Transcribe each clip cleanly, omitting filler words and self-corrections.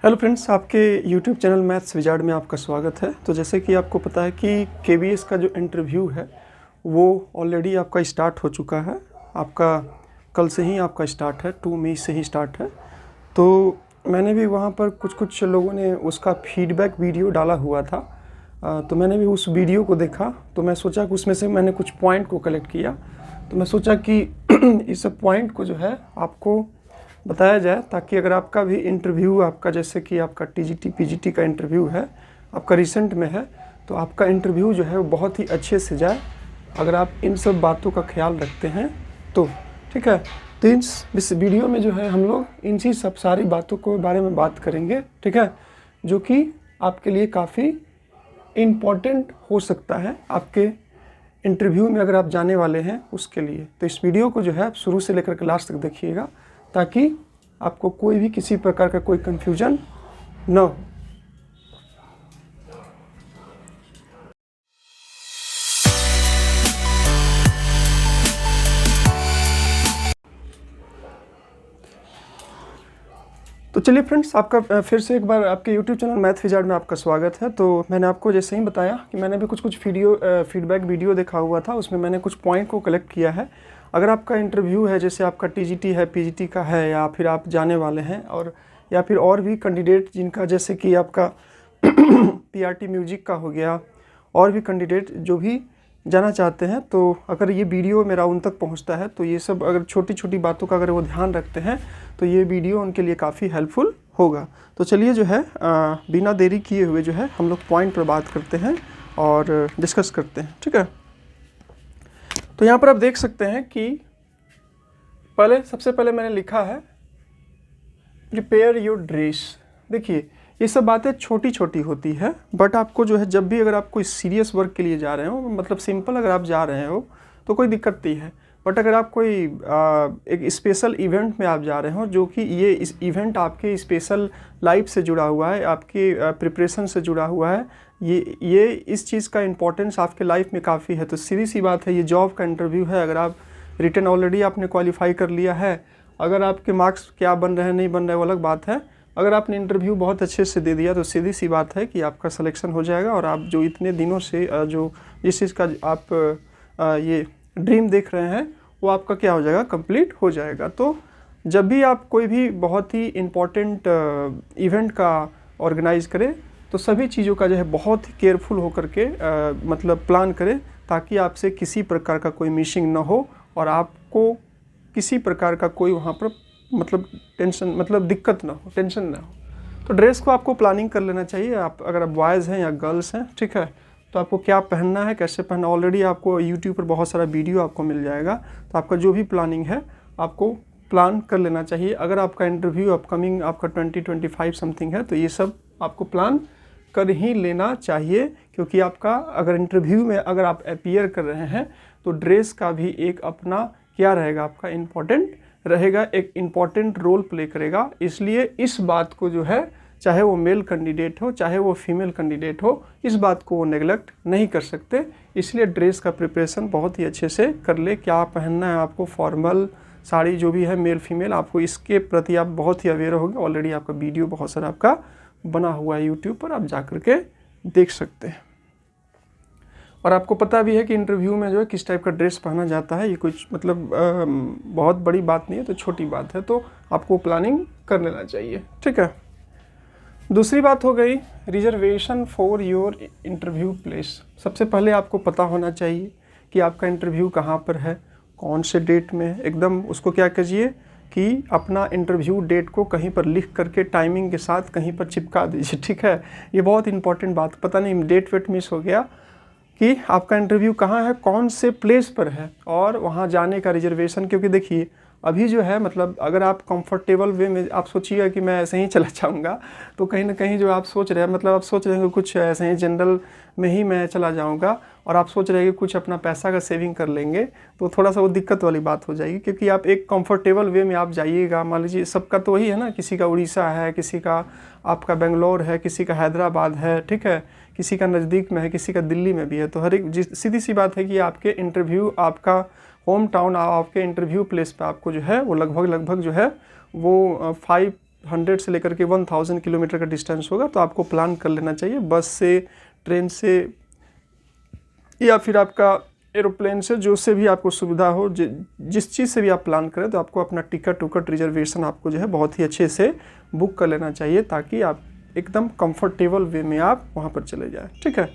Hello friends, आपके YouTube channel maths wizard में आपका स्वागत है। तो जैसे कि आपको पता है कि केबीएस का जो इंटरव्यू है वो ऑलरेडी आपका स्टार्ट हो चुका है। आपका कल से ही आपका स्टार्ट है, 2 मई से ही स्टार्ट है। तो मैंने भी वहाँ पर कुछ लोगों ने उसका फीडबैक वीडियो डाला हुआ था। तो मैंने भी उस वीडियो को देखा, तो मैं सोचा कि उसमें से मैंने कुछ पॉइंट को कलेक्ट किया। तो मैं सोचा कि इस पॉइंट को जो है आपको बताया जाए, ताकि अगर आपका भी इंटरव्यू, आपका जैसे कि आपका टीजीटी पीजीटी का इंटरव्यू है, आपका रिसेंट में है, तो आपका इंटरव्यू जो है वो बहुत ही अच्छे से जाए अगर आप इन सब बातों का ख्याल रखते हैं तो। ठीक है, तो इस वीडियो में जो है हम लोग इन सब सारी बातों के बारे में बात करेंगे। ठीक है, जो कि आपके लिए काफ़ी इम्पॉर्टेंट हो सकता है आपके इंटरव्यू में अगर आप जाने वाले हैं उसके लिए। तो इस वीडियो को जो है आप शुरू से लेकर के लास्ट तक देखिएगा, ताकि आपको कोई भी किसी प्रकार का कोई कंफ्यूजन न हो। तो चलिए फ्रेंड्स, आपका फिर से एक बार आपके यूट्यूब चैनल मैथ विजार्ड में आपका स्वागत है। तो मैंने आपको जैसे ही बताया कि मैंने भी कुछ फीडबैक वीडियो देखा हुआ था, उसमें मैंने कुछ पॉइंट को कलेक्ट किया है। अगर आपका इंटरव्यू है, जैसे आपका टीजीटी है, पीजीटी का है, या फिर आप जाने वाले हैं, और या फिर और भी कैंडिडेट जिनका जैसे कि आपका पीआरटी म्यूजिक का हो गया, और भी कैंडिडेट जो भी जाना चाहते हैं, तो अगर ये वीडियो मेरा उन तक पहुंचता है तो ये सब अगर छोटी छोटी बातों का अगर वो ध्यान रखते हैं तो ये वीडियो उनके लिए काफ़ी हेल्पफुल होगा। तो चलिए जो है बिना देरी किए हुए जो है हम लोग पॉइंट पर बात करते हैं और डिस्कस करते हैं। ठीक है, तो यहाँ पर आप देख सकते हैं कि सबसे पहले मैंने लिखा है प्रिपेयर योर ड्रेस। देखिए, ये सब बातें छोटी छोटी होती है, बट आपको जो है जब भी अगर आप कोई सीरियस वर्क के लिए जा रहे हो, मतलब सिंपल अगर आप जा रहे हो तो कोई दिक्कत नहीं है। बट अगर आप कोई एक स्पेशल इवेंट में आप जा रहे हो, जो कि इस इवेंट आपके स्पेशल लाइफ से जुड़ा हुआ है, आपके प्रिपरेशन से जुड़ा हुआ है, ये इस चीज़ का इम्पोर्टेंस आपके लाइफ में काफ़ी है। तो सीधी सी बात है, ये जॉब का इंटरव्यू है। अगर आप रिटन ऑलरेडी आपने क्वालिफाई कर लिया है, अगर आपके मार्क्स क्या बन रहे हैं नहीं बन रहे वो अलग बात है। अगर आपने इंटरव्यू बहुत अच्छे से दे दिया तो सीधी सी बात है कि आपका सिलेक्शन हो जाएगा, और आप जो इतने दिनों से जो जिस चीज़ का आप ये ड्रीम देख रहे हैं वो आपका क्या हो जाएगा, कंप्लीट हो जाएगा। तो जब भी आप कोई भी बहुत ही इम्पोर्टेंट इवेंट का ऑर्गेनाइज करें, तो सभी चीज़ों का जो है बहुत ही केयरफुल होकर के मतलब प्लान करें, ताकि आपसे किसी प्रकार का कोई मिसिंग ना हो और आपको किसी प्रकार का कोई वहाँ पर मतलब टेंशन, मतलब दिक्कत ना हो, टेंशन ना हो। तो ड्रेस को आपको प्लानिंग कर लेना चाहिए। आप अगर आप बॉयज़ हैं या गर्ल्स हैं, ठीक है, तो आपको क्या पहनना है, कैसे पहनना, ऑलरेडी आपको यूट्यूब पर बहुत सारा वीडियो आपको मिल जाएगा। तो आपका जो भी प्लानिंग है आपको प्लान कर लेना चाहिए। अगर आपका इंटरव्यू अपकमिंग आपका 2025 समथिंग है, तो ये सब आपको प्लान कर ही लेना चाहिए, क्योंकि आपका अगर इंटरव्यू में अगर आप अपीयर कर रहे हैं तो ड्रेस का भी एक अपना क्या रहेगा, आपका इम्पोर्टेंट रहेगा, एक इम्पॉर्टेंट रोल प्ले करेगा। इसलिए इस बात को जो है, चाहे वो मेल कैंडिडेट हो चाहे वो फीमेल कैंडिडेट हो, इस बात को वो नेगलेक्ट नहीं कर सकते। इसलिए ड्रेस का प्रिपरेशन बहुत ही अच्छे से कर ले। क्या पहनना है आपको, फॉर्मल साड़ी जो भी है, मेल फीमेल, आपको इसके प्रति आप बहुत ही अवेयर होंगे। ऑलरेडी आपका वीडियो बहुत सारा आपका बना हुआ है यूट्यूब पर, आप जा कर के देख सकते हैं। और आपको पता भी है कि इंटरव्यू में जो है किस टाइप का ड्रेस पहना जाता है। ये कुछ मतलब बहुत बड़ी बात नहीं है, तो छोटी बात है, तो आपको प्लानिंग कर लेना चाहिए। ठीक है, दूसरी बात हो गई reservation for your interview place. सबसे पहले आपको पता होना चाहिए कि आपका इंटरव्यू कहाँ पर है, कौन से डेट में है। एकदम उसको क्या कीजिए कि अपना इंटरव्यू डेट को कहीं पर लिख करके टाइमिंग के साथ कहीं पर चिपका दीजिए। ठीक है, ये बहुत इंपॉर्टेंट बात। पता नहीं डेट वेट मिस हो गया कि आपका इंटरव्यू कहाँ है, कौन से प्लेस पर है, और वहाँ जाने का रिजर्वेशन। क्योंकि देखिए अभी जो है, मतलब अगर आप कंफर्टेबल वे में आप सोचिएगा कि मैं ऐसे ही चला जाऊँगा, तो कहीं ना कहीं जो आप सोच रहे हैं, मतलब आप सोच रहे हैं कि कुछ ऐसे ही जनरल में ही मैं चला जाऊँगा, और आप सोच रहे हैं कि कुछ अपना पैसा का सेविंग कर लेंगे, तो थोड़ा सा वो दिक्कत वाली बात हो जाएगी। क्योंकि आप एक कंफर्टेबल वे में आप जाइएगा। मान लीजिए सबका तो वही है ना, किसी का उड़ीसा है, किसी का आपका बेंगलोर है, किसी का हैदराबाद है, ठीक है, किसी का नज़दीक में है, किसी का दिल्ली में भी है। तो हर एक सीधी सी बात है कि आपके इंटरव्यू, आपका होम टाउन, आपके इंटरव्यू प्लेस पे आपको जो है वो लगभग जो है वो 5 100 से लेकर के 1000 किलोमीटर का डिस्टेंस होगा तो आपको प्लान कर लेना चाहिए बस से, ट्रेन से या फिर आपका एरोप्लेन से, जो से भी आपको सुविधा हो, जिस चीज़ से भी आप प्लान करें तो आपको अपना टिकट रिजर्वेशन आपको जो है बहुत ही अच्छे से बुक कर लेना चाहिए ताकि आप एकदम कंफर्टेबल वे में आप वहाँ पर चले जाएं। ठीक है।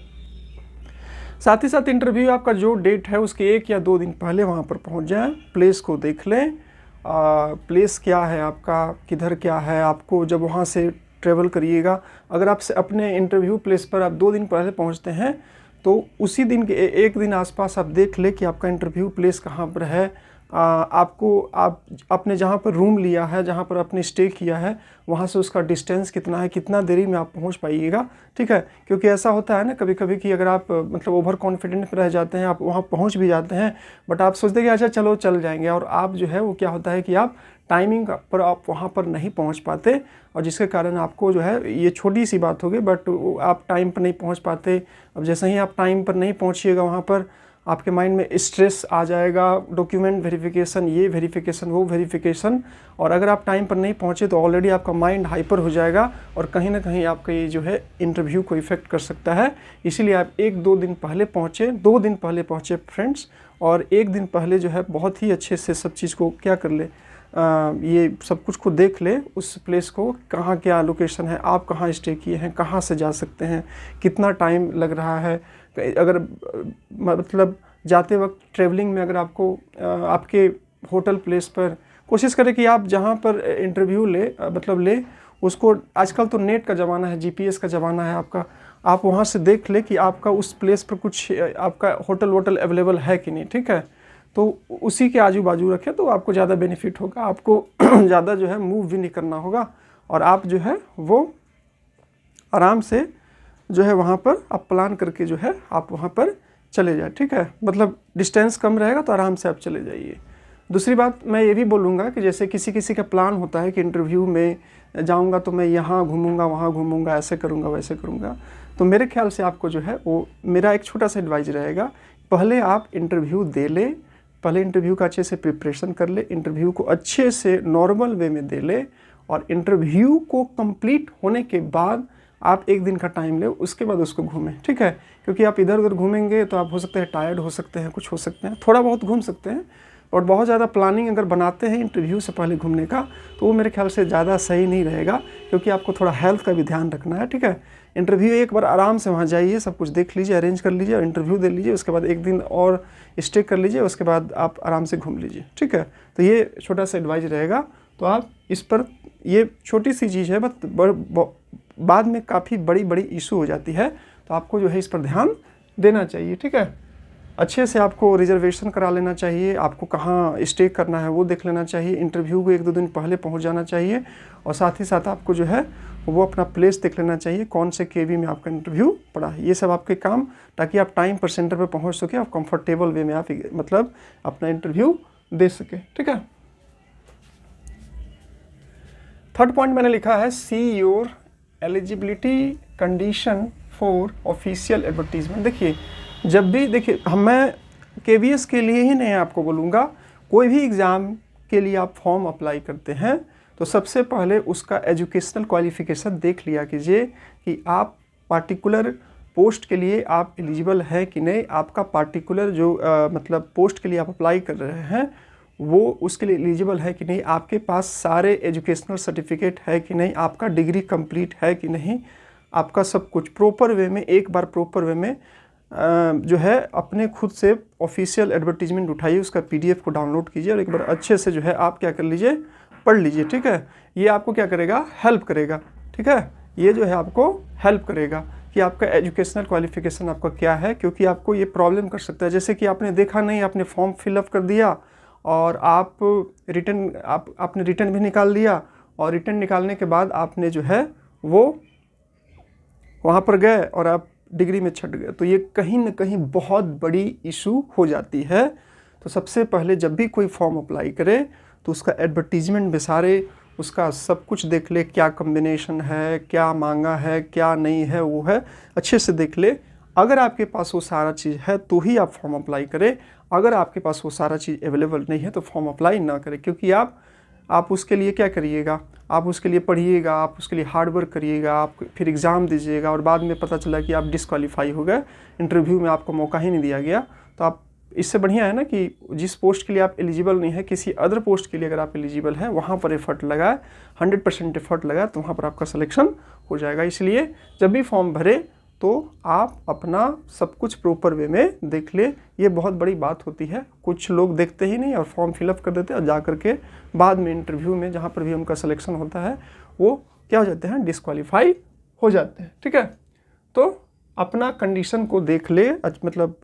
साथ ही साथ इंटरव्यू आपका जो डेट है उसके 1 या 2 दिन पहले वहाँ पर पहुँच जाएं, प्लेस को देख लें, प्लेस क्या है आपका, किधर क्या है। आपको जब वहाँ से ट्रेवल करिएगा, अगर आप अपने इंटरव्यू प्लेस पर आप 2 दिन पहले पहुँचते हैं तो उसी दिन के 1 दिन आसपास आप देख ले कि आपका इंटरव्यू प्लेस कहाँ पर है। आपने जहाँ पर रूम लिया है, जहाँ पर आपने स्टे किया है, वहाँ से उसका डिस्टेंस कितना है, कितना देरी में आप पहुँच पाइएगा। ठीक है, क्योंकि ऐसा होता है ना कभी कभी कि अगर आप मतलब ओवर कॉन्फिडेंट रह जाते हैं, आप वहाँ पहुँच भी जाते हैं बट आप सोचते हैं कि अच्छा चलो चल जाएंगे, और आप जो है वो क्या होता है कि आप टाइमिंग पर आप वहाँ पर नहीं पहुँच पाते, और जिसके कारण आपको जो है, ये छोटी सी बात होगी बट आप टाइम पर नहीं पहुँच पाते। अब जैसे ही आप टाइम पर नहीं पहुँचिएगा वहाँ पर आपके माइंड में स्ट्रेस आ जाएगा, डॉक्यूमेंट वेरिफिकेशन, ये वेरिफिकेशन, वो वेरिफिकेशन, और अगर आप टाइम पर नहीं पहुँचे तो ऑलरेडी आपका माइंड हाइपर हो जाएगा और कहीं ना कहीं आपका ये जो है इंटरव्यू को इफ़ेक्ट कर सकता है। इसीलिए आप 1-2 दिन पहले पहुँचे, 2 दिन पहले पहुँचे फ्रेंड्स, और 1 दिन पहले जो है बहुत ही अच्छे से सब चीज़ को क्या कर ले, ये सब कुछ को देख ले, उस प्लेस को, कहाँ क्या लोकेशन है, आप कहाँ स्टे किए हैं, कहाँ से जा सकते हैं, कितना टाइम लग रहा है। अगर मतलब जाते वक्त ट्रैवलिंग में अगर आपको आपके होटल प्लेस पर कोशिश करें कि आप जहाँ पर इंटरव्यू ले उसको, आजकल तो नेट का ज़माना है, जीपीएस का ज़माना है आपका, आप वहाँ से देख ले कि आपका उस प्लेस पर कुछ आपका होटल वोटल अवेलेबल है कि नहीं। ठीक है, तो उसी के आजू बाजू रखें तो आपको ज़्यादा बेनिफिट होगा, आपको ज़्यादा जो है मूव भी नहीं करना होगा, और आप जो है वो आराम से जो है वहाँ पर आप प्लान करके जो है आप वहाँ पर चले जाए। ठीक है, मतलब डिस्टेंस कम रहेगा तो आराम से आप चले जाइए। दूसरी बात मैं ये भी बोलूँगा कि जैसे किसी का प्लान होता है कि इंटरव्यू में जाऊँगा तो मैं यहाँ घूमूँगा, वहाँ घूमूँगा, ऐसे करूँगा, वैसे करूँगा, तो मेरे ख्याल से आपको जो है वो, मेरा एक छोटा सा एडवाइस रहेगा, पहले आप इंटरव्यू दे ले, पहले इंटरव्यू का अच्छे से प्रिपरेशन कर ले, इंटरव्यू को अच्छे से नॉर्मल वे में दे ले, और इंटरव्यू को कंप्लीट होने के बाद आप 1 दिन का टाइम ले, उसके बाद उसको घूमें। ठीक है, क्योंकि आप इधर उधर घूमेंगे तो आप हो सकते हैं टायर्ड हो सकते हैं, कुछ हो सकते हैं, थोड़ा बहुत घूम सकते हैं, और बहुत ज़्यादा प्लानिंग अगर बनाते हैं इंटरव्यू से पहले घूमने का तो वो मेरे ख्याल से ज़्यादा सही नहीं रहेगा, क्योंकि आपको थोड़ा हेल्थ का भी ध्यान रखना है। ठीक है, इंटरव्यू एक बार आराम से वहाँ जाइए, सब कुछ देख लीजिए, अरेंज कर लीजिए और इंटरव्यू दे लीजिए, उसके बाद 1 दिन और स्टे कर लीजिए, उसके बाद आप आराम से घूम लीजिए। ठीक है, तो ये छोटा सा एडवाइस रहेगा, तो आप इस पर, ये छोटी सी चीज़ है बट बाद में काफ़ी बड़ी इशू हो जाती है, तो आपको जो है इस पर ध्यान देना चाहिए। ठीक है, अच्छे से आपको रिजर्वेशन करा लेना चाहिए, आपको कहाँ स्टे करना है वो देख लेना चाहिए, इंटरव्यू को 1-2 दिन पहले पहुंच जाना चाहिए, और साथ ही साथ आपको जो है वो अपना प्लेस देख लेना चाहिए, कौन से केवी में आपका इंटरव्यू पड़ा है। ये सब आपके काम, ताकि आप टाइम पर सेंटर पर पहुँच सके, आप कंफर्टेबल वे में आप मतलब अपना इंटरव्यू दे सके। ठीक है, 3rd पॉइंट मैंने लिखा है, see your eligibility condition for official advertisement. देखिए, जब भी मैं KVS के लिए ही नहीं आपको बोलूँगा, कोई भी एग्ज़ाम के लिए आप फॉर्म अप्लाई करते हैं तो सबसे पहले उसका एजुकेशनल क्वालिफ़िकेशन देख लिया कीजिए कि आप पार्टिकुलर पोस्ट के लिए आप एलिजिबल है कि नहीं, आपका पार्टिकुलर जो मतलब पोस्ट के लिए आप अप्लाई कर रहे हैं वो उसके लिए एलिजिबल है कि नहीं, आपके पास सारे एजुकेशनल सर्टिफिकेट है कि नहीं, आपका डिग्री कंप्लीट है कि नहीं, आपका सब कुछ प्रॉपर वे में, एक बार प्रॉपर वे में जो है अपने खुद से ऑफिशियल एडवर्टीजमेंट उठाइए, उसका PDF को डाउनलोड कीजिए और एक बार अच्छे से जो है आप क्या कर लीजिए, पढ़ लीजिए। ठीक है, ये आपको क्या करेगा, हेल्प करेगा। ठीक है, ये जो है आपको हेल्प करेगा कि आपका एजुकेशनल क्वालिफिकेशन आपका क्या है, क्योंकि आपको ये प्रॉब्लम कर सकता है। जैसे कि आपने देखा नहीं, आपने फॉर्म फिलअप कर दिया और आपने रिटर्न भी निकाल लिया, और रिटर्न निकालने के बाद आपने जो है वो वहाँ पर गए और आप डिग्री में छट गए, तो ये कहीं ना कहीं बहुत बड़ी इशू हो जाती है। तो सबसे पहले जब भी कोई फॉर्म अप्लाई करे तो उसका एडवर्टीजमेंट में सारे उसका सब कुछ देख ले, क्या कॉम्बिनेशन है, क्या मांगा है, क्या नहीं है, वो है अच्छे से देख ले। अगर आपके पास वो सारा चीज़ है तो ही आप फॉर्म अप्लाई करें, अगर आपके पास वो सारा चीज़ अवेलेबल नहीं है तो फॉर्म अप्लाई ना करें, क्योंकि आप उसके लिए क्या करिएगा, आप उसके लिए पढ़िएगा, आप उसके लिए हार्ड वर्क करिएगा, आप फिर एग्ज़ाम दीजिएगा और बाद में पता चला कि आप डिस्क्वालीफाई हो गए, इंटरव्यू में आपको मौका ही नहीं दिया गया, तो आप इससे बढ़िया है ना कि जिस पोस्ट के लिए आप एलिजिबल नहीं है, किसी अदर पोस्ट के लिए अगर आप एलिजिबल हैं वहाँ पर एफर्ट लगाए, 100% एफर्ट लगाए, तो वहाँ पर आपका सिलेक्शन हो जाएगा। इसलिए जब भी फॉर्म भरे तो आप अपना सब कुछ प्रॉपर वे में देख ले, ये बहुत बड़ी बात होती है। कुछ लोग देखते ही नहीं और फॉर्म फिलअप कर देते हैं और जा करके बाद में इंटरव्यू में जहाँ पर भी उनका सिलेक्शन होता है वो क्या हो जाते हैं, डिस्क्वालीफाई हो जाते हैं। ठीक है, तो अपना कंडीशन को देख ले, मतलब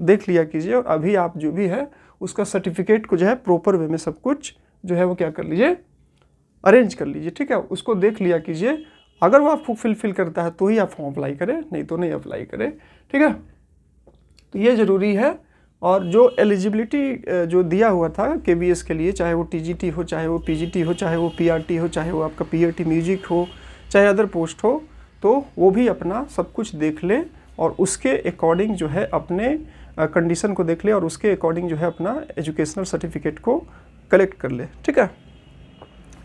देख लिया कीजिए और अभी आप जो भी है उसका सर्टिफिकेट को जो है प्रॉपर वे में सब कुछ जो है वो क्या कर लीजिए, अरेंज कर लीजिए। ठीक है, उसको देख लिया कीजिए, अगर वो आपको फुलफिल करता है तो ही आप फॉर्म अप्लाई करें, नहीं तो नहीं अप्लाई करें। ठीक है, तो ये ज़रूरी है। और जो एलिजिबिलिटी जो दिया हुआ था KBS के लिए, चाहे वो TGT हो, चाहे वो PGT हो, चाहे वो PRT हो, चाहे वो आपका PRT म्यूजिक हो, चाहे अदर पोस्ट हो, तो वो भी अपना सब कुछ देख ले और उसके अकॉर्डिंग जो है अपने कंडीशन को देख ले और उसके अकॉर्डिंग जो है अपना एजुकेशनल सर्टिफिकेट को कलेक्ट कर ले। ठीक है,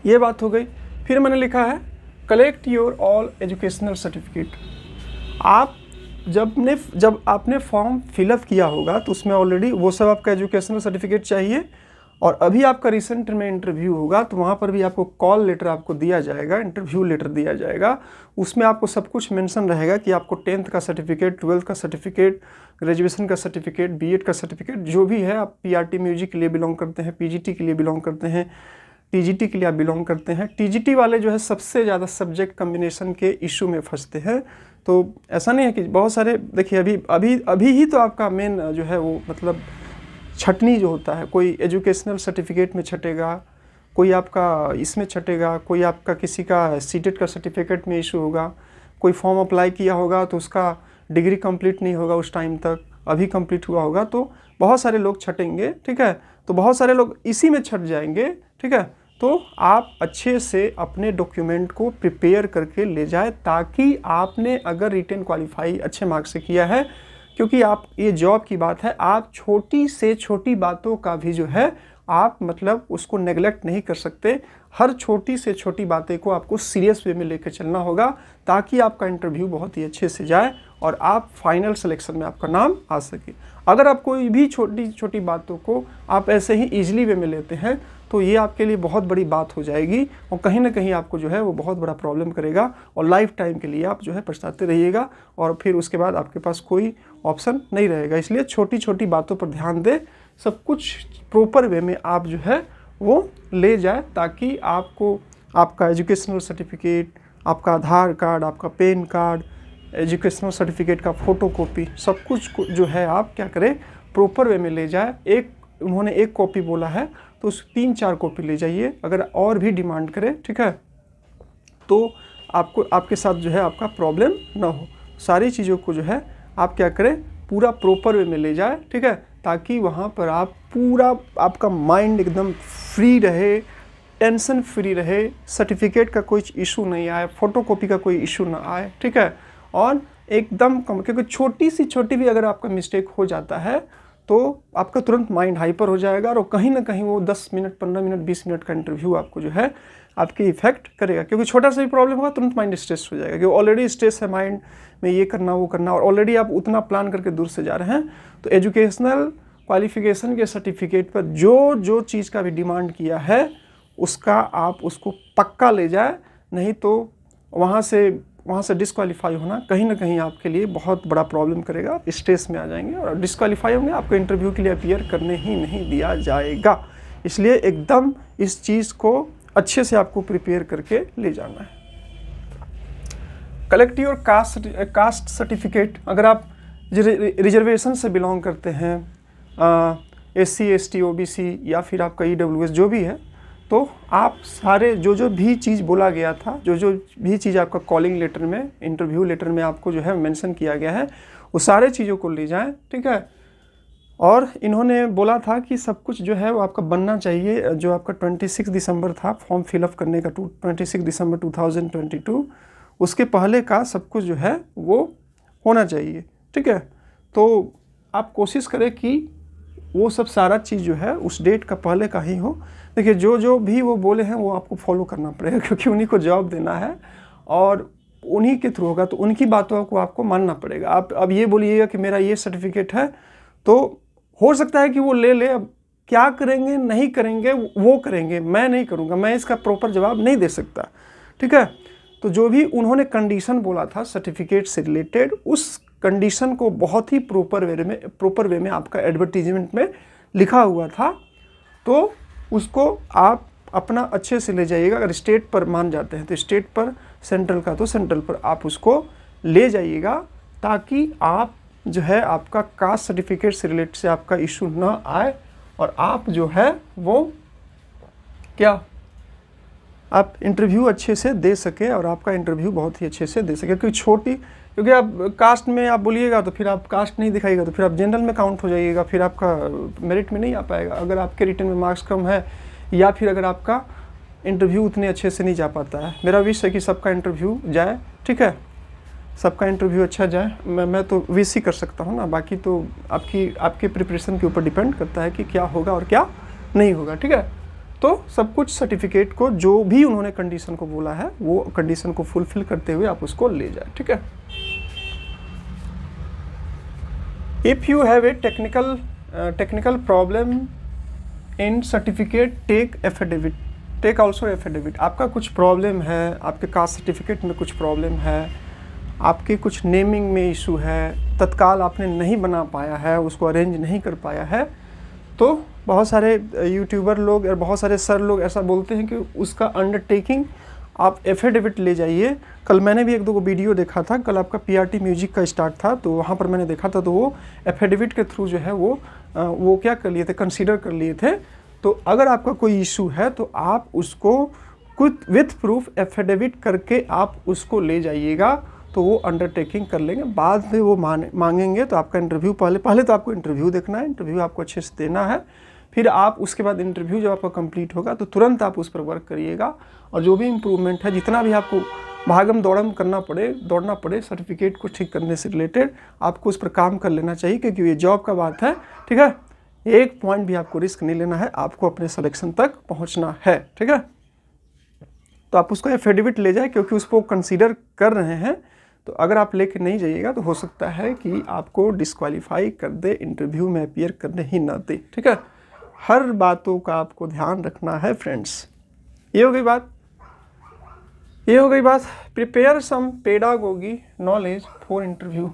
ये बात हो गई। फिर मैंने लिखा है collect your all educational certificate. आप जब आपने फॉर्म फिलअप किया होगा तो उसमें ऑलरेडी वो सब आपका एजुकेशनल सर्टिफिकेट चाहिए, और अभी आपका रिसेंट में इंटरव्यू होगा तो वहाँ पर भी आपको कॉल लेटर आपको दिया जाएगा, इंटरव्यू लेटर दिया जाएगा। उसमें आपको सब कुछ मेंशन रहेगा कि आपको 10th का सर्टिफिकेट, 12th का सर्टिफिकेट, ग्रेजुएशन का सर्टिफिकेट, B.Ed का सर्टिफिकेट, जो भी है, आप PRT म्यूजिक के लिए बिलोंग करते हैं, PGT के लिए बिलोंग करते हैं, TGT के लिए आप बिलोंग करते हैं। TGT वाले जो है सबसे ज़्यादा सब्जेक्ट कम्बिनेशन के इशू में फंसते हैं। तो ऐसा नहीं है कि बहुत सारे, देखिए अभी ही तो आपका मेन जो है वो मतलब छटनी जो होता है, कोई एजुकेशनल सर्टिफिकेट में छटेगा, कोई आपका इसमें छटेगा, कोई आपका किसी का सीटेट का सर्टिफिकेट में इशू होगा, कोई फॉर्म अप्लाई किया होगा तो उसका डिग्री कंप्लीट नहीं होगा उस टाइम तक, अभी कंप्लीट हुआ होगा, तो बहुत सारे लोग छटेंगे। ठीक है, तो बहुत सारे लोग इसी में छट जाएंगे। ठीक है, तो आप अच्छे से अपने डॉक्यूमेंट को प्रिपेयर करके ले जाए, ताकि आपने अगर रिटेन क्वालिफाई अच्छे मार्क्स से किया है, क्योंकि आप ये जॉब की बात है, आप छोटी से छोटी बातों का भी जो है आप मतलब उसको नेगलेक्ट नहीं कर सकते। हर छोटी से छोटी बातें को आपको सीरियस वे में लेकर चलना होगा, ताकि आपका इंटरव्यू बहुत ही अच्छे से जाए और आप फाइनल सिलेक्शन में आपका नाम आ सके। अगर आप कोई भी छोटी छोटी बातों को आप ऐसे ही ईजिली वे में लेते हैं तो ये आपके लिए बहुत बड़ी बात हो जाएगी और कहीं ना कहीं आपको जो है वो बहुत बड़ा प्रॉब्लम करेगा और लाइफ टाइम के लिए आप जो है पछताते रहिएगा और फिर उसके बाद आपके पास कोई ऑप्शन नहीं रहेगा। इसलिए छोटी छोटी बातों पर ध्यान दें, सब कुछ प्रॉपर वे में आप जो है वो ले जाए, ताकि आपको आपका एजुकेशनल सर्टिफिकेट, आपका आधार कार्ड, आपका पैन कार्ड, एजुकेशनल सर्टिफिकेट का फ़ोटोकॉपी, सब कुछ जो है आप क्या करें, प्रॉपर वे में ले जाए। उन्होंने एक कॉपी बोला है तो उस 3-4 कॉपी ले जाइए, अगर और भी डिमांड करें, ठीक है, तो आपके साथ जो है आपका प्रॉब्लम ना हो। सारी चीज़ों को जो है आप क्या करें, पूरा प्रॉपर वे में ले जाए। ठीक है, ताकि वहाँ पर आप पूरा आपका माइंड एकदम फ्री रहे, टेंशन फ्री रहे, सर्टिफिकेट का कोई इशू नहीं आए, फ़ोटोकॉपी का कोई इशू ना आए। ठीक है, और एकदम कम, क्योंकि छोटी सी छोटी भी अगर आपका मिस्टेक हो जाता है तो आपका तुरंत माइंड हाइपर हो जाएगा और कहीं ना कहीं वो 10 मिनट, 15 मिनट, 20 मिनट का इंटरव्यू आपको जो है आपके इफेक्ट करेगा। क्योंकि छोटा सा भी प्रॉब्लम होगा तुरंत माइंड स्ट्रेस हो जाएगा, क्योंकि ऑलरेडी स्ट्रेस है माइंड में, ये करना वो करना, और ऑलरेडी आप उतना प्लान करके दूर से जा रहे हैं। तो एजुकेशनल क्वालिफिकेशन के सर्टिफिकेट पर जो जो चीज़ का भी डिमांड किया है उसका आप उसको पक्का ले जाए, नहीं तो वहाँ से डिस्क्वालीफाई होना कहीं ना कहीं आपके लिए बहुत बड़ा प्रॉब्लम करेगा। आप स्ट्रेस में आ जाएंगे और डिस्क्वालीफाई होंगे, आपको इंटरव्यू के लिए अपीयर करने ही नहीं दिया जाएगा। इसलिए एकदम इस चीज़ को अच्छे से आपको प्रिपेयर करके ले जाना है। Collect your caste certificate. अगर आप रिजर्वेशन से बिलोंग करते हैं, SC ST OBC या फिर आपका EWS जो भी है, तो आप सारे जो भी चीज़ बोला गया था, जो भी चीज़ आपका कॉलिंग लेटर में, इंटरव्यू लेटर में आपको जो है मेंशन किया गया है, वो सारे चीज़ों को ले जाएं। ठीक है, और इन्होंने बोला था कि सब कुछ जो है वो आपका बनना चाहिए। जो आपका 26 दिसंबर था फॉर्म फिलअप करने का, 26 दिसंबर 2022, उसके पहले का सब कुछ जो है वो होना चाहिए। ठीक है, तो आप कोशिश करें कि वो सब सारा चीज़ जो है उस डेट का पहले का ही हो, देखिए जो जो भी वो बोले हैं वो आपको फॉलो करना पड़ेगा, क्योंकि उन्हीं को जॉब देना है और उन्हीं के थ्रू होगा, तो उनकी बातों को आपको मानना पड़ेगा। आप अब ये बोलिएगा कि मेरा ये सर्टिफिकेट है, तो हो सकता है कि वो ले ले, अब क्या करेंगे नहीं करेंगे वो करेंगे, मैं नहीं करूँगा, मैं इसका प्रॉपर जवाब नहीं दे सकता, ठीक है। तो जो भी उन्होंने कंडीशन बोला था सर्टिफिकेट से रिलेटेड, उस कंडीशन को बहुत ही प्रॉपर वे में आपका एडवर्टीजमेंट में लिखा हुआ था, तो उसको आप अपना अच्छे से ले जाइएगा। अगर स्टेट पर मान जाते हैं तो स्टेट पर, सेंट्रल का तो सेंट्रल पर आप उसको ले जाइएगा, ताकि आप जो है आपका कास्ट सर्टिफिकेट से रिलेटेड से आपका इशू ना आए और आप जो है वो क्या आप इंटरव्यू अच्छे से दे सके और आपका इंटरव्यू बहुत ही अच्छे से दे सके। क्योंकि आप कास्ट में आप बोलिएगा तो फिर आप कास्ट नहीं दिखाइएगा तो फिर आप जनरल में काउंट हो जाइएगा, फिर आपका मेरिट में नहीं आ पाएगा अगर आपके रिटर्न में मार्क्स कम है, या फिर अगर आपका इंटरव्यू उतने अच्छे से नहीं जा पाता है। मेरा विश है कि सबका इंटरव्यू जाए, ठीक है, सबका इंटरव्यू अच्छा जाए। मैं तो विश ही कर सकता हूँ ना, बाकी तो आपकी प्रिपरेशन के ऊपर डिपेंड करता है कि क्या होगा और क्या नहीं होगा, ठीक है। तो सब कुछ सर्टिफिकेट को जो भी उन्होंने कंडीशन को बोला है वो कंडीशन को फुलफिल करते हुए आप उसको ले जाए, ठीक है। If you have a technical problem in certificate, take also affidavit. आपका कुछ प्रॉब्लम है, आपके कास्ट सर्टिफिकेट में कुछ प्रॉब्लम है, आपके कुछ नेमिंग में इशू है, तत्काल आपने नहीं बना पाया है, उसको अरेंज नहीं कर पाया है, तो बहुत सारे यूट्यूबर लोग और बहुत सारे सर लोग ऐसा बोलते हैं कि उसका अंडरटेकिंग आप एफिडेविट ले जाइए। कल मैंने भी एक दो वीडियो देखा था, कल आपका पीआरटी म्यूजिक का स्टार्ट था, तो वहाँ पर मैंने देखा था, तो वो एफिडेविट के थ्रू जो है वो क्या कर लिए थे, कंसीडर कर लिए थे। तो अगर आपका कोई इशू है तो आप उसको कुछ विथ प्रूफ एफिडेविट करके आप उसको ले जाइएगा, तो वो अंडरटेकिंग कर लेंगे। बाद में वो मांगेंगे तो आपका इंटरव्यू पहले तो आपको इंटरव्यू देखना है, इंटरव्यू आपको अच्छे से देना है, फिर आप उसके बाद इंटरव्यू जब आपका कंप्लीट होगा तो तुरंत आप उस पर वर्क करिएगा। और जो भी इम्प्रूवमेंट है, जितना भी आपको भागम दौड़म दौड़ना पड़े सर्टिफिकेट को ठीक करने से रिलेटेड, आपको उस पर काम कर लेना चाहिए, क्योंकि ये जॉब का बात है, ठीक है। एक पॉइंट भी आपको रिस्क नहीं लेना है, आपको अपने सिलेक्शन तक पहुँचना है, ठीक है। तो आप उसको एफिडेविट ले जाए, क्योंकि उसको कंसीडर कर रहे हैं। तो अगर आप लेके नहीं जाइएगा तो हो सकता है कि आपको डिस्क्वालीफाई कर दे, इंटरव्यू में अपीयर करने ही ना दे, ठीक है। हर बातों का आपको ध्यान रखना है फ्रेंड्स। ये हो गई बात। Prepare some pedagogy knowledge for interview.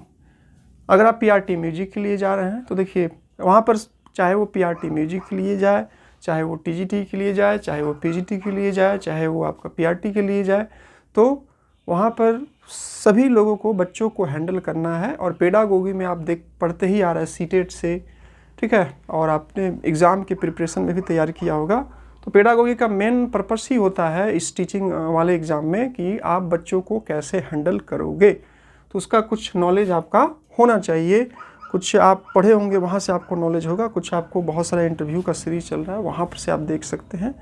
अगर आप पीआरटी म्यूजिक के लिए जा रहे हैं तो देखिए वहाँ पर, चाहे वो पीआरटी म्यूजिक के लिए जाए, चाहे वो टीजीटी के लिए जाए, चाहे वो पीजीटी के लिए जाए, चाहे वो आपका पीआरटी के लिए जाए, तो वहाँ पर सभी लोगों को, बच्चों को हैंडल करना है। और पेडागोगी में आप पढ़ते ही आ रहा है सीटेट से, ठीक है, और आपने एग्ज़ाम की प्रिपरेशन में भी तैयार किया होगा। तो पेडागोगी का मेन पर्पस ही होता है इस टीचिंग वाले एग्ज़ाम में कि आप बच्चों को कैसे हैंडल करोगे। तो उसका कुछ नॉलेज आपका होना चाहिए, कुछ आप पढ़े होंगे वहाँ से आपको नॉलेज होगा, कुछ आपको बहुत सारा इंटरव्यू का सीरीज चल रहा है वहाँ पर से आप देख सकते हैं,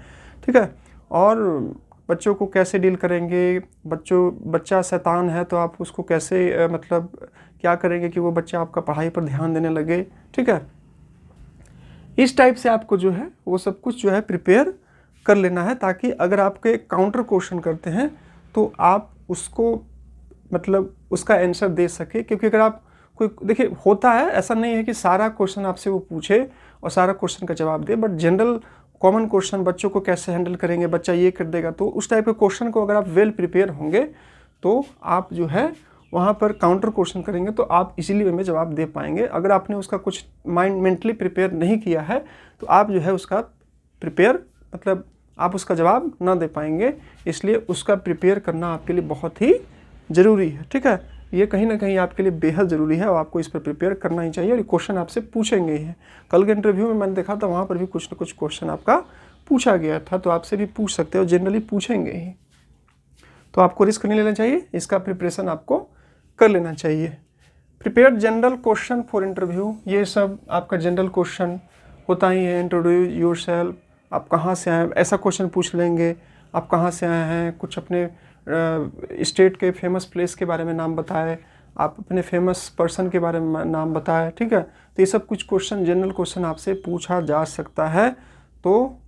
ठीक है। और बच्चों को कैसे डील करेंगे, बच्चा शैतान है तो आप उसको कैसे मतलब क्या करेंगे कि वो बच्चा आपका पढ़ाई पर ध्यान देने लगे, ठीक है। इस टाइप से आपको जो है वो सब कुछ जो है प्रिपेयर कर लेना है, ताकि अगर आपके काउंटर क्वेश्चन करते हैं तो आप उसको मतलब उसका आंसर दे सके। क्योंकि अगर आप कोई, देखिए होता है, ऐसा नहीं है कि सारा क्वेश्चन आपसे वो पूछे और सारा क्वेश्चन का जवाब दे, बट जनरल कॉमन क्वेश्चन, बच्चों को कैसे हैंडल करेंगे, बच्चा ये कर देगा, तो उस टाइप के क्वेश्चन को अगर आप वेल प्रिपेयर होंगे तो आप जो है वहाँ पर काउंटर क्वेश्चन करेंगे तो आप इजीली वे में जवाब दे पाएंगे। अगर आपने उसका कुछ माइंड मेंटली प्रिपेयर नहीं किया है तो आप जो है उसका प्रिपेयर मतलब आप उसका जवाब ना दे पाएंगे। इसलिए उसका प्रिपेयर करना आपके लिए बहुत ही ज़रूरी है, ठीक है। ये कहीं ना कहीं आपके लिए बेहद ज़रूरी है और आपको इस पर प्रिपेयर करना ही चाहिए। और ये क्वेश्चन आपसे पूछेंगे ही। कल के इंटरव्यू में मैंने देखा था वहाँ पर भी कुछ ना कुछ क्वेश्चन आपका पूछा गया था, तो आपसे भी पूछ सकते हो, जनरली पूछेंगे ही। तो आपको रिस्क नहीं लेना चाहिए, इसका प्रिपरेशन आपको कर लेना चाहिए। Prepare general question for interview, ये सब आपका जनरल क्वेश्चन होता ही है। इंट्रोड्यूस योरसेल्फ, आप कहाँ से आए, ऐसा क्वेश्चन पूछ लेंगे, आप कहाँ से आए हैं, कुछ अपने स्टेट के फेमस प्लेस के बारे में नाम बताए, आप अपने फेमस पर्सन के बारे में नाम बताए, ठीक है। तो ये सब कुछ क्वेश्चन, जनरल क्वेश्चन आपसे पूछा जा सकता है। तो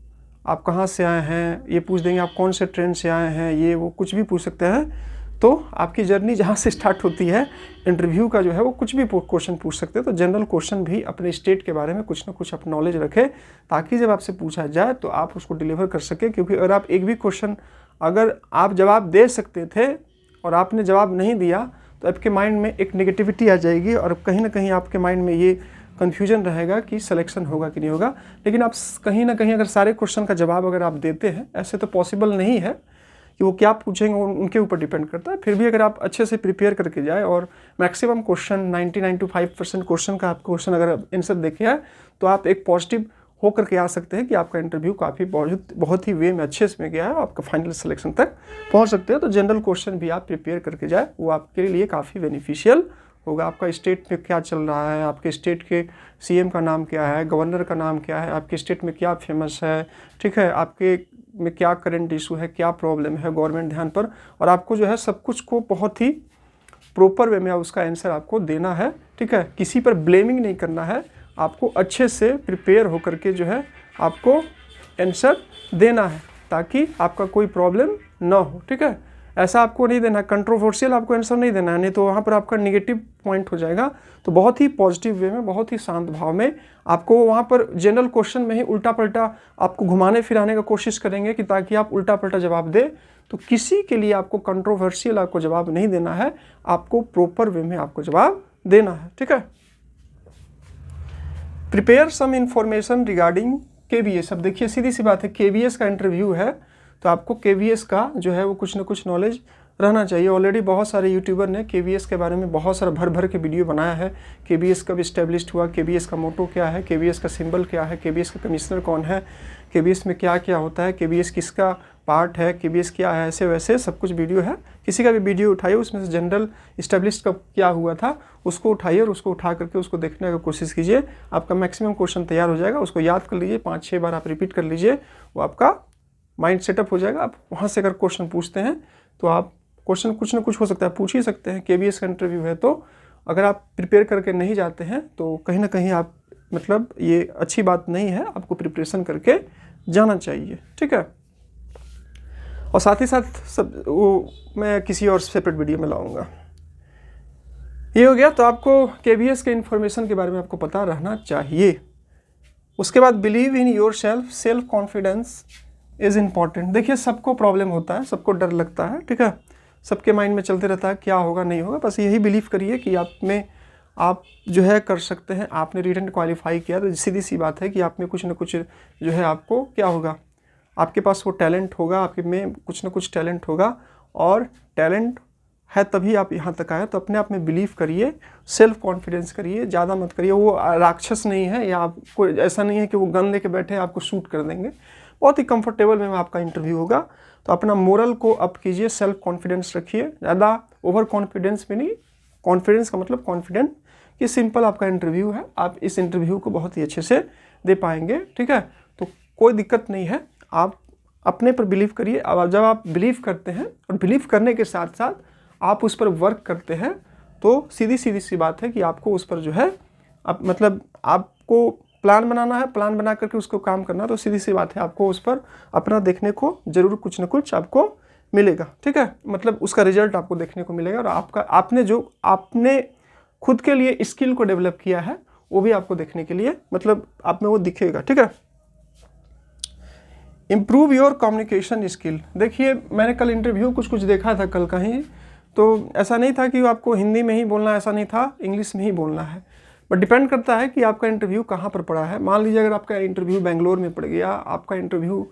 आप कहाँ से आए हैं, ये पूछ देंगे आप कौन से ट्रेन से आए हैं, ये वो कुछ भी पूछ सकते हैं। तो आपकी जर्नी जहाँ से स्टार्ट होती है इंटरव्यू का जो है वो कुछ भी क्वेश्चन पूछ सकते हैं। तो जनरल क्वेश्चन भी अपने स्टेट के बारे में कुछ ना कुछ आप नॉलेज रखें, ताकि जब आपसे पूछा जाए तो आप उसको डिलीवर कर सकें। क्योंकि अगर आप एक भी क्वेश्चन अगर आप जवाब दे सकते थे और आपने जवाब नहीं दिया तो आपके माइंड में एक नेगेटिविटी आ जाएगी और कहीं ना कहीं आपके माइंड में ये कन्फ्यूजन रहेगा कि सिलेक्शन होगा कि नहीं होगा। लेकिन आप कहीं ना कहीं अगर सारे क्वेश्चन का जवाब अगर आप देते हैं, ऐसे तो पॉसिबल नहीं है कि वो क्या पूछेंगे उनके ऊपर डिपेंड करता है। फिर भी अगर आप अच्छे से प्रिपेयर करके जाए और मैक्सिमम क्वेश्चन 99-5% क्वेश्चन का आप क्वेश्चन अगर आंसर देखे है तो आप एक पॉजिटिव होकर के आ सकते हैं कि आपका इंटरव्यू काफ़ी बहुत ही वे में अच्छे से गया है, आपका फाइनल सिलेक्शन तक पहुंच सकते हैं। तो जनरल क्वेश्चन भी आप प्रिपेयर करके जाए, वो आपके लिए काफ़ी बेनिफिशियल होगा। आपका स्टेट में क्या चल रहा है, आपके स्टेट के सीएम का नाम क्या है, गवर्नर का नाम क्या है, आपके स्टेट में क्या फेमस है, ठीक है, आपके में क्या करंट इशू है, क्या प्रॉब्लम है गवर्नमेंट ध्यान पर, और आपको जो है सब कुछ को बहुत ही प्रॉपर वे में उसका आंसर आपको देना है। ठीक है, किसी पर ब्लेमिंग नहीं करना है, आपको अच्छे से प्रिपेयर होकर के जो है आपको आंसर देना है ताकि आपका कोई प्रॉब्लम ना हो। ठीक है, ऐसा आपको नहीं देना, कंट्रोवर्शियल आपको आंसर नहीं देना है, नहीं तो वहाँ पर आपका नेगेटिव पॉइंट हो जाएगा। तो बहुत ही पॉजिटिव वे में, बहुत ही शांत भाव में आपको वहाँ पर जनरल क्वेश्चन में ही उल्टा पलटा आपको घुमाने फिराने का कोशिश करेंगे कि ताकि आप उल्टा पलटा जवाब दे। तो किसी के लिए आपको कंट्रोवर्शियल आपको जवाब नहीं देना है, आपको प्रॉपर वे में आपको जवाब देना है। ठीक है, prepare some information regarding KVS। अब देखिए सीधी सी बात है, KVS का इंटरव्यू है तो आपको KVS का जो है वो कुछ ना कुछ नॉलेज रहना चाहिए। ऑलरेडी बहुत सारे यूट्यूबर ने KVS के बारे में बहुत सारा भर भर के वीडियो बनाया है। KVS कब इस्टेब्लिश्ड हुआ, KVS का मोटो क्या है, KVS का सिंबल क्या है, KVS का कमिश्नर कौन है, KVS में क्या क्या होता है, KVS किसका पार्ट है, KVS क्या है, ऐसे वैसे सब कुछ वीडियो है। किसी का भी वीडियो उठाइए, उसमें से जनरल इस्टेब्लिश्ड कब क्या हुआ था उसको उठाइए और उसको उठा करके उसको देखने का कोशिश कीजिए। आपका मैक्सिमम क्वेश्चन तैयार हो जाएगा, उसको याद कर लीजिए, 5-6 बार आप रिपीट कर लीजिए, वो आपका माइंड सेटअप हो जाएगा। आप वहाँ से अगर क्वेश्चन पूछते हैं तो आप क्वेश्चन कुछ ना कुछ हो सकता है पूछ ही सकते हैं। KVS का इंटरव्यू है तो अगर आप प्रिपेयर करके नहीं जाते हैं तो कहीं ना कहीं आप मतलब ये अच्छी बात नहीं है, आपको प्रिपरेशन करके जाना चाहिए। ठीक है, और साथ ही साथ सब वो मैं किसी और सेपरेट वीडियो में लाऊंगा। ये हो गया, तो आपको KVS के इन्फॉर्मेशन के बारे में आपको पता रहना चाहिए। उसके बाद believe in your self confidence is important. देखिए सबको प्रॉब्लम होता है, सबको डर लगता है, ठीक है, सबके माइंड में चलते रहता है क्या होगा नहीं होगा। बस यही बिलीव करिए कि आप जो है कर सकते हैं। आपने रिटन क्वालिफाई किया तो सीधी सी बात है कि आप में कुछ ना कुछ जो है आपको क्या होगा, आपके पास वो टैलेंट होगा, आपके में कुछ ना कुछ टैलेंट होगा, और टैलेंट है तभी आप यहाँ तक आए। तो अपने आप में बिलीव करिए, सेल्फ कॉन्फिडेंस करिए, ज़्यादा मत करिए। वो राक्षस नहीं है या आपको ऐसा नहीं है कि वो गन लेके बैठे आपको शूट कर देंगे। बहुत ही कंफर्टेबल में आपका इंटरव्यू होगा। तो अपना मोरल को अप कीजिए, सेल्फ कॉन्फिडेंस रखिए, ज़्यादा ओवर कॉन्फिडेंस में नहीं। कॉन्फिडेंस का मतलब कॉन्फिडेंट कि सिंपल आपका इंटरव्यू है, आप इस इंटरव्यू को बहुत ही अच्छे से दे पाएंगे। ठीक है, तो कोई दिक्कत नहीं है, आप अपने पर बिलीव करिए। अब जब आप बिलीव करते हैं और बिलीव करने के साथ साथ आप उस पर वर्क करते हैं तो सीधी सी बात है कि आपको उस पर जो है मतलब आपको प्लान बनाना है, प्लान बना करके उसको काम करना। तो सीधी सी बात है आपको उस पर अपना देखने को जरूर कुछ ना कुछ आपको मिलेगा। ठीक है, मतलब उसका रिजल्ट आपको देखने को मिलेगा, और आपने खुद के लिए स्किल को डेवलप किया है वो भी आपको देखने के लिए मतलब आप में वो दिखेगा। ठीक है, इम्प्रूव योर कम्युनिकेशन स्किल। देखिए मैंने कल इंटरव्यू कुछ देखा था कल कहीं, तो ऐसा नहीं था कि आपको हिंदी में ही बोलना, ऐसा नहीं था, इंग्लिश में ही बोलना है। बट डिपेंड करता है कि आपका इंटरव्यू कहाँ पर पड़ा है। मान लीजिए अगर आपका इंटरव्यू बेंगलोर में पड़ गया, आपका इंटरव्यू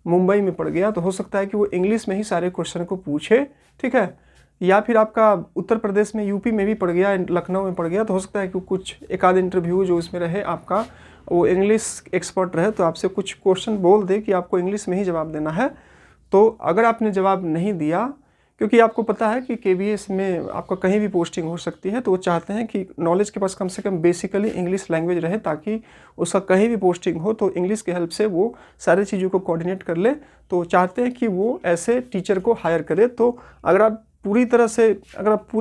मुंबई में पड़ गया, तो हो सकता है कि वो इंग्लिश में ही सारे क्वेश्चन को पूछे। ठीक है, या फिर आपका उत्तर प्रदेश में यूपी में भी पड़ गया, लखनऊ में पड़ गया, तो हो सकता है कि कुछ एक आध इंटरव्यू जो उसमें रहे आपका वो इंग्लिश एक्सपर्ट रहे, तो आपसे कुछ क्वेश्चन बोल दे कि आपको इंग्लिश में ही जवाब देना है। तो अगर आपने जवाब नहीं दिया, क्योंकि आपको पता है कि KVS में आपका कहीं भी पोस्टिंग हो सकती है, तो वो चाहते हैं कि नॉलेज के पास कम से कम बेसिकली इंग्लिश लैंग्वेज रहे, ताकि उसका कहीं भी पोस्टिंग हो तो इंग्लिश के हेल्प से वो सारी चीज़ों को कोऑर्डिनेट कर ले। तो चाहते हैं कि वो ऐसे टीचर को हायर करे। तो अगर आप पूरी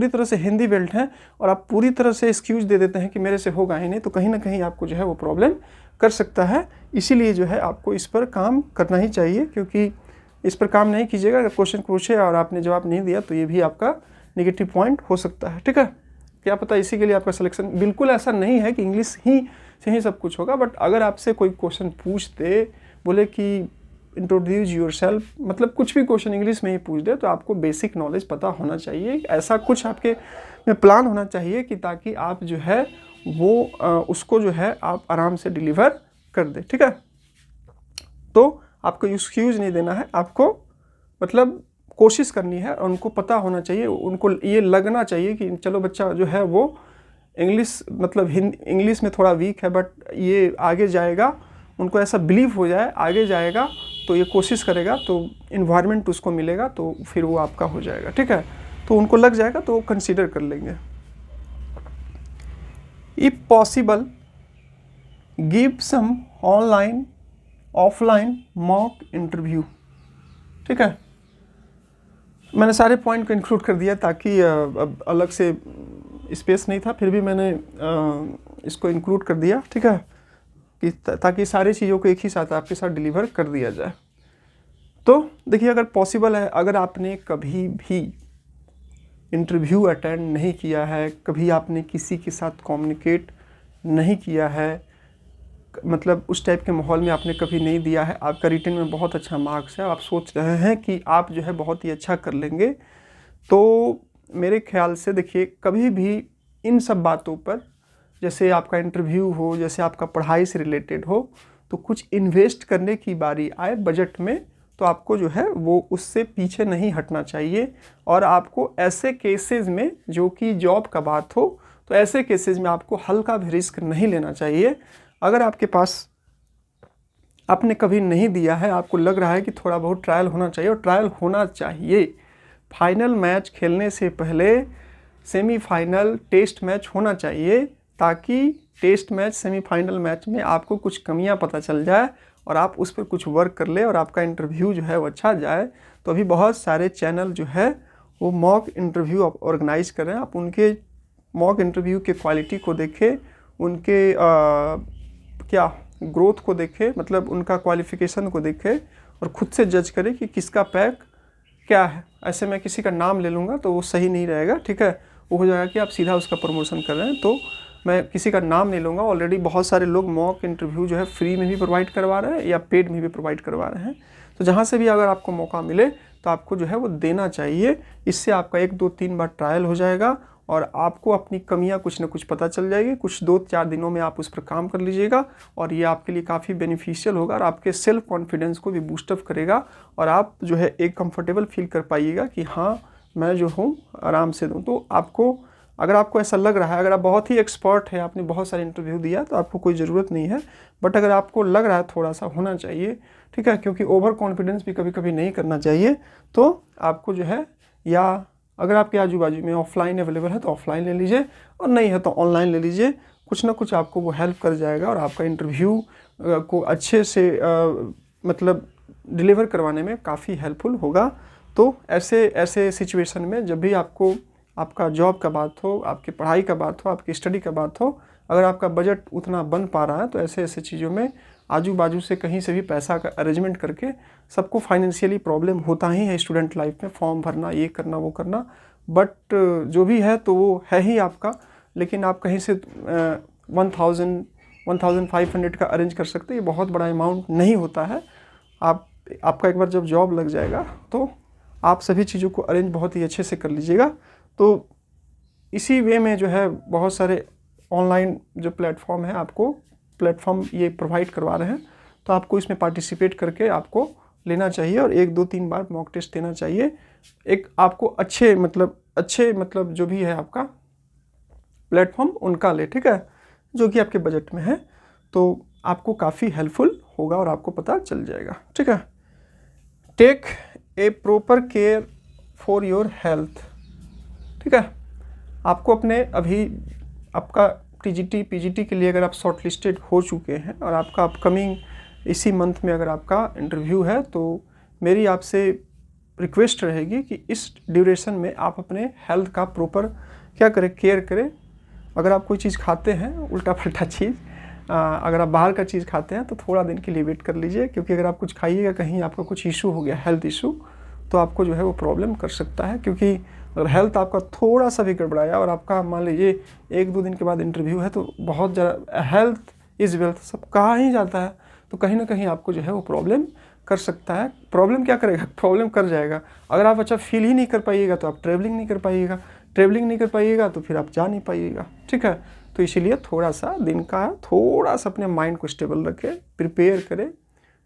तरह से हिंदी बेल्ट हैं और आप पूरी तरह से एक्सक्यूज़ दे देते हैं कि मेरे से होगा ही नहीं, तो कहीं ना कहीं आपको जो है वो प्रॉब्लम कर सकता है। इसीलिए जो है आपको इस पर काम करना ही चाहिए, क्योंकि इस पर काम नहीं कीजिएगा, अगर क्वेश्चन पूछे और आपने जवाब नहीं दिया तो ये भी आपका नेगेटिव पॉइंट हो सकता है। ठीक है, क्या पता इसी के लिए आपका सिलेक्शन, बिल्कुल ऐसा नहीं है कि इंग्लिश ही से ही सब कुछ होगा, बट अगर आपसे कोई क्वेश्चन पूछ दे, बोले कि इंट्रोड्यूस योरसेल्फ, मतलब कुछ भी क्वेश्चन इंग्लिश में ही पूछ दे, तो आपको बेसिक नॉलेज पता होना चाहिए। ऐसा कुछ आपके में प्लान होना चाहिए कि ताकि आप जो है वो उसको जो है आप आराम से डिलीवर कर दे। ठीक है, तो आपको एक्सक्यूज़ नहीं देना है, आपको मतलब कोशिश करनी है, और उनको पता होना चाहिए, उनको ये लगना चाहिए कि चलो बच्चा जो है वो इंग्लिश मतलब इंग्लिश में थोड़ा वीक है, बट ये आगे जाएगा, उनको ऐसा बिलीव हो जाए आगे जाएगा तो ये कोशिश करेगा, तो इन्वायरमेंट उसको मिलेगा, तो फिर वो आपका हो जाएगा। ठीक है, तो उनको लग जाएगा तो वो कंसीडर कर लेंगे। If possible give some online offline mock interview. ठीक है, मैंने सारे पॉइंट को इंक्लूड कर दिया ताकि अलग से स्पेस नहीं था, फिर भी मैंने इसको इंक्लूड कर दिया। ठीक है, कि ताकि सारी चीज़ों को एक ही साथ आपके साथ डिलीवर कर दिया जाए। तो देखिए, अगर पॉसिबल है, अगर आपने कभी भी इंटरव्यू अटेंड नहीं किया है, कभी आपने किसी के साथ कम्युनिकेट नहीं किया है, मतलब उस टाइप के माहौल में आपने कभी नहीं दिया है, आपका रिटन में बहुत अच्छा मार्क्स है, आप सोच रहे हैं कि आप जो है बहुत ही अच्छा कर लेंगे, तो मेरे ख्याल से देखिए, कभी भी इन सब बातों पर, जैसे आपका इंटरव्यू हो, जैसे आपका पढ़ाई से रिलेटेड हो, तो कुछ इन्वेस्ट करने की बारी आए बजट में, तो आपको जो है वो उससे पीछे नहीं हटना चाहिए। और आपको ऐसे केसेस में जो कि जॉब का बात हो, तो ऐसे केसेस में आपको हल्का भी रिस्क नहीं लेना चाहिए। अगर आपके पास आपने कभी नहीं दिया है, आपको लग रहा है कि थोड़ा बहुत ट्रायल होना चाहिए, और ट्रायल होना चाहिए। फाइनल मैच खेलने से पहले सेमीफाइनल टेस्ट मैच होना चाहिए, ताकि टेस्ट मैच सेमीफाइनल मैच में आपको कुछ कमियां पता चल जाए और आप उस पर कुछ वर्क कर ले और आपका इंटरव्यू जो है वो अच्छा जाए। तो अभी बहुत सारे चैनल जो है वो मॉक इंटरव्यू ऑर्गेनाइज कर रहे हैं। आप उनके मॉक इंटरव्यू के क्वालिटी को देखें, उनके क्या ग्रोथ को देखें, मतलब उनका क्वालिफ़िकेशन को देखें, और ख़ुद से जज करें कि किसका पैक क्या है। ऐसे मैं किसी का नाम ले लूँगा तो वो सही नहीं रहेगा। ठीक है, वो हो जाएगा कि आप सीधा उसका प्रमोशन कर रहे हैं, तो मैं किसी का नाम नहीं लूँगा। ऑलरेडी बहुत सारे लोग मॉक इंटरव्यू जो है फ्री में भी प्रोवाइड करवा रहे हैं या पेड में भी प्रोवाइड करवा रहे हैं। तो जहाँ से भी अगर आपको मौका मिले तो आपको जो है वो देना चाहिए। इससे आपका 1, 2, 3 बार ट्रायल हो जाएगा और आपको अपनी कमियां कुछ ना कुछ पता चल जाएगी। कुछ 2-4 दिनों में आप उस पर काम कर लीजिएगा और ये आपके लिए काफ़ी बेनिफिशियल होगा और आपके सेल्फ कॉन्फिडेंस को भी बूस्टअप करेगा और आप जो है एक कंफर्टेबल फील कर पाइएगा कि हाँ मैं जो हूँ आराम से दूँ। तो आपको अगर आपको ऐसा लग रहा है, अगर आप बहुत ही एक्सपर्ट है, आपने बहुत सारे इंटरव्यू दिया, तो आपको कोई ज़रूरत नहीं है। बट अगर आपको लग रहा है थोड़ा सा होना चाहिए, ठीक है, क्योंकि ओवर कॉन्फिडेंस भी कभी कभी नहीं करना चाहिए। तो आपको जो है, या अगर आपके आजू बाजू में ऑफलाइन अवेलेबल है तो ऑफलाइन ले लीजिए और नहीं है तो ऑनलाइन ले लीजिए। कुछ ना कुछ आपको वो हेल्प कर जाएगा और आपका इंटरव्यू को अच्छे से मतलब डिलीवर करवाने में काफ़ी हेल्पफुल होगा। तो ऐसे सिचुएशन में जब भी आपको आपका जॉब का बात हो, आपकी पढ़ाई का बात हो, आपकी स्टडी का बात हो, अगर आपका बजट उतना बन पा रहा है तो ऐसे चीज़ों में आजू बाजू से कहीं से भी पैसा का अरेंजमेंट करके, सबको फाइनेंशियली प्रॉब्लम होता ही है स्टूडेंट लाइफ में, फॉर्म भरना, ये करना वो करना, बट जो भी है तो वो है ही आपका। लेकिन आप कहीं से 1,500 का अरेंज कर सकते हैं, ये बहुत बड़ा अमाउंट नहीं होता है। आपका एक बार जब जॉब लग जाएगा तो आप सभी चीज़ों को अरेंज बहुत ही अच्छे से कर लीजिएगा। तो इसी वे में जो है बहुत सारे ऑनलाइन जो प्लेटफॉर्म है, आपको प्लेटफॉर्म ये प्रोवाइड करवा रहे हैं, तो आपको इसमें पार्टिसिपेट करके आपको लेना चाहिए और 1, 2, 3 बार मॉक टेस्ट देना चाहिए। एक आपको अच्छे मतलब जो भी है आपका प्लेटफॉर्म उनका ले, ठीक है, जो कि आपके बजट में है, तो आपको काफ़ी हेल्पफुल होगा और आपको पता चल जाएगा। ठीक है, take a proper care for your health. ठीक है, आपको अपने अभी आपका टीजीटी पीजीटी के लिए अगर आप शॉर्ट लिस्टेड हो चुके हैं और आपका अपकमिंग इसी मंथ में अगर आपका इंटरव्यू है, तो मेरी आपसे रिक्वेस्ट रहेगी कि इस ड्यूरेशन में आप अपने हेल्थ का प्रॉपर क्या करें, केयर करें। अगर आप कोई चीज़ खाते हैं उल्टा पल्टा चीज़, अगर आप बाहर का चीज़ खाते हैं तो थोड़ा दिन के लिए वेट कर लीजिए, क्योंकि अगर आप कुछ खाइएगा, कहीं आपका कुछ इशू हो गया, हेल्थ इशू, तो आपको जो है वो प्रॉब्लम कर सकता है। क्योंकि अगर हेल्थ आपका थोड़ा सा भी गड़बड़ाया और आपका मान लीजिए 1-2 दिन के बाद इंटरव्यू है, तो बहुत ज़्यादा हेल्थ इज़ वेल्थ सब कहा ही जाता है, तो कहीं ना कहीं आपको जो है वो प्रॉब्लम कर सकता है। प्रॉब्लम क्या करेगा, प्रॉब्लम कर जाएगा। अगर आप अच्छा फील ही नहीं कर पाइएगा तो आप ट्रैवलिंग नहीं कर पाइएगा, ट्रैवलिंग नहीं कर पाइएगा तो फिर आप जा नहीं पाइएगा, ठीक है। तो इसीलिए थोड़ा सा दिन का थोड़ा सा अपने माइंड को स्टेबल रखें, प्रिपेयर करें।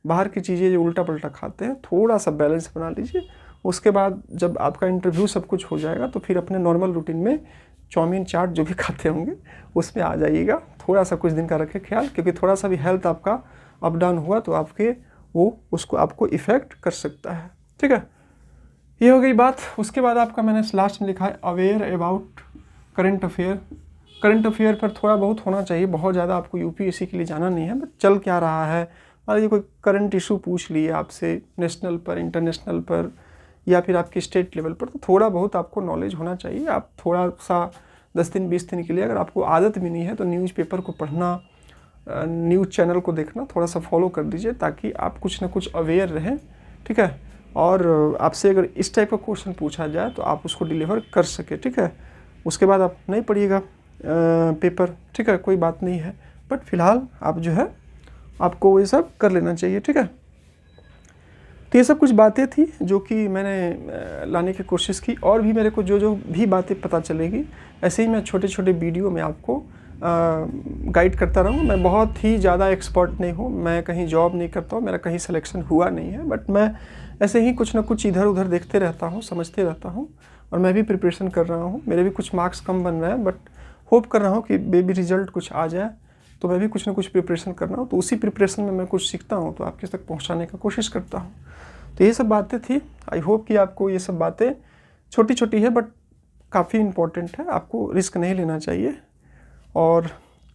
बाहर की चीज़ें जो उल्टा पल्टा खाते हैं थोड़ा सा बैलेंस बना लीजिए। उसके बाद जब आपका इंटरव्यू सब कुछ हो जाएगा तो फिर अपने नॉर्मल रूटीन में चाउमीन चाट जो भी खाते होंगे उसमें आ जाइएगा। थोड़ा सा कुछ दिन का रखें ख्याल, क्योंकि थोड़ा सा भी हेल्थ आपका अप डाउन हुआ तो आपके वो उसको आपको इफ़ेक्ट कर सकता है, ठीक है। ये हो गई बात। उसके बाद आपका मैंने लास्ट में लिखा है aware about current affair. Current affair पर थोड़ा बहुत होना चाहिए, बहुत ज़्यादा आपको यूपीएससी के लिए जाना नहीं है, बट चल क्या रहा है, मान लीजिए कोई करंट इशू पूछ लिए आपसे नेशनल पर, इंटरनेशनल पर, या फिर आपके स्टेट लेवल पर, तो थोड़ा बहुत आपको नॉलेज होना चाहिए। आप थोड़ा सा 10 दिन 20 दिन के लिए, अगर आपको आदत भी नहीं है तो न्यूज़पेपर को पढ़ना, न्यूज़ चैनल को देखना थोड़ा सा फॉलो कर दीजिए, ताकि आप कुछ ना कुछ अवेयर रहें, ठीक है। और आपसे अगर इस टाइप का क्वेश्चन पूछा जाए तो आप उसको डिलीवर कर सके, ठीक है। उसके बाद आप नहीं पढ़िएगा पेपर, ठीक है, कोई बात नहीं है, बट फिलहाल आप जो है आपको ये सब कर लेना चाहिए, ठीक है। तो ये सब कुछ बातें थी जो कि मैंने लाने की कोशिश की, और भी मेरे को जो जो भी बातें पता चलेगी ऐसे ही मैं छोटे छोटे वीडियो में आपको गाइड करता रहूँ। मैं बहुत ही ज़्यादा एक्सपर्ट नहीं हूँ, मैं कहीं जॉब नहीं करता हूँ, मेरा कहीं सिलेक्शन हुआ नहीं है, बट मैं ऐसे ही कुछ ना कुछ इधर उधर देखते रहता हूँ, समझते रहता हूँ, और मैं भी प्रिपरेशन कर रहा हूँ। मेरे भी कुछ मार्क्स कम बन रहे हैं, बट होप कर रहा हूँ कि बेबी रिजल्ट कुछ आ जाए, तो मैं भी कुछ ना कुछ प्रिपरेशन कर रहा हूँ। तो उसी प्रिपरेशन में मैं कुछ सीखता हूँ तो आपके तक पहुँचाने का कोशिश करता हूँ। तो ये सब बातें थी। आई होप कि आपको ये सब बातें छोटी छोटी है बट काफ़ी इम्पोर्टेंट है, आपको रिस्क नहीं लेना चाहिए। और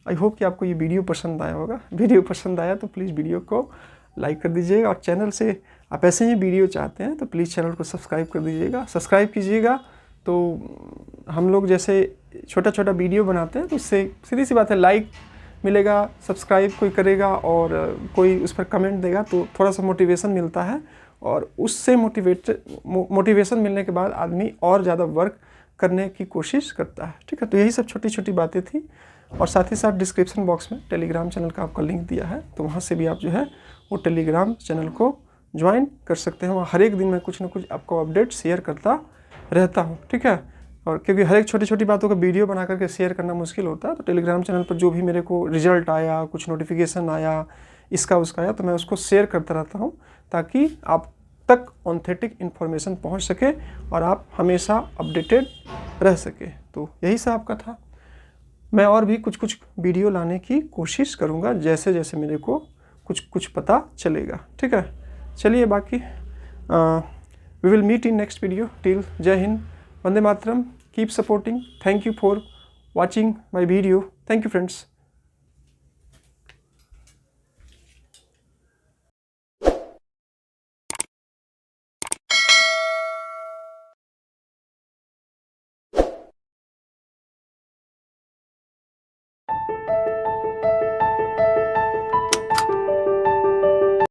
आई होप कि आपको ये वीडियो पसंद आया होगा। वीडियो पसंद आया तो प्लीज़ वीडियो को लाइक कर दीजिएगा, और चैनल से आप ऐसे ही वीडियो चाहते हैं तो प्लीज़ चैनल को सब्सक्राइब कर दीजिएगा। सब्सक्राइब कीजिएगा तो हम लोग जैसे छोटा छोटा वीडियो बनाते हैं तो उससे सीधी सी बात है लाइक मिलेगा, सब्सक्राइब कोई करेगा और कोई उस पर कमेंट देगा तो थोड़ा सा मोटिवेशन मिलता है, और उससे मोटिवेशन मिलने के बाद आदमी और ज़्यादा वर्क करने की कोशिश करता है, ठीक है। तो यही सब छोटी छोटी बातें थी, और साथ ही साथ डिस्क्रिप्शन बॉक्स में टेलीग्राम चैनल का आपका लिंक दिया है, तो वहाँ से भी आप जो है वो टेलीग्राम चैनल को ज्वाइन कर सकते हैं। वहाँ हर एक दिन मैं कुछ ना कुछ आपको अपडेट शेयर करता रहता हूँ, ठीक है। और क्योंकि हर एक छोटी छोटी बातों का वीडियो बना करके शेयर करना मुश्किल होता है, तो टेलीग्राम चैनल पर जो भी मेरे को रिजल्ट आया, कुछ नोटिफिकेशन आया, इसका उसका आया, तो मैं उसको शेयर करता रहता हूँ, ताकि आप तक ऑथेंटिक इन्फॉर्मेशन पहुँच सके और आप हमेशा अपडेटेड रह सके। तो यही सब आपका था। मैं और भी कुछ कुछ वीडियो लाने की कोशिश करूँगा जैसे जैसे मेरे को कुछ कुछ पता चलेगा, ठीक है। चलिए बाकी we will meet in next video. Till जय हिंद, वंदे मातरम, keep supporting, thank you for watching my video. Thank you friends.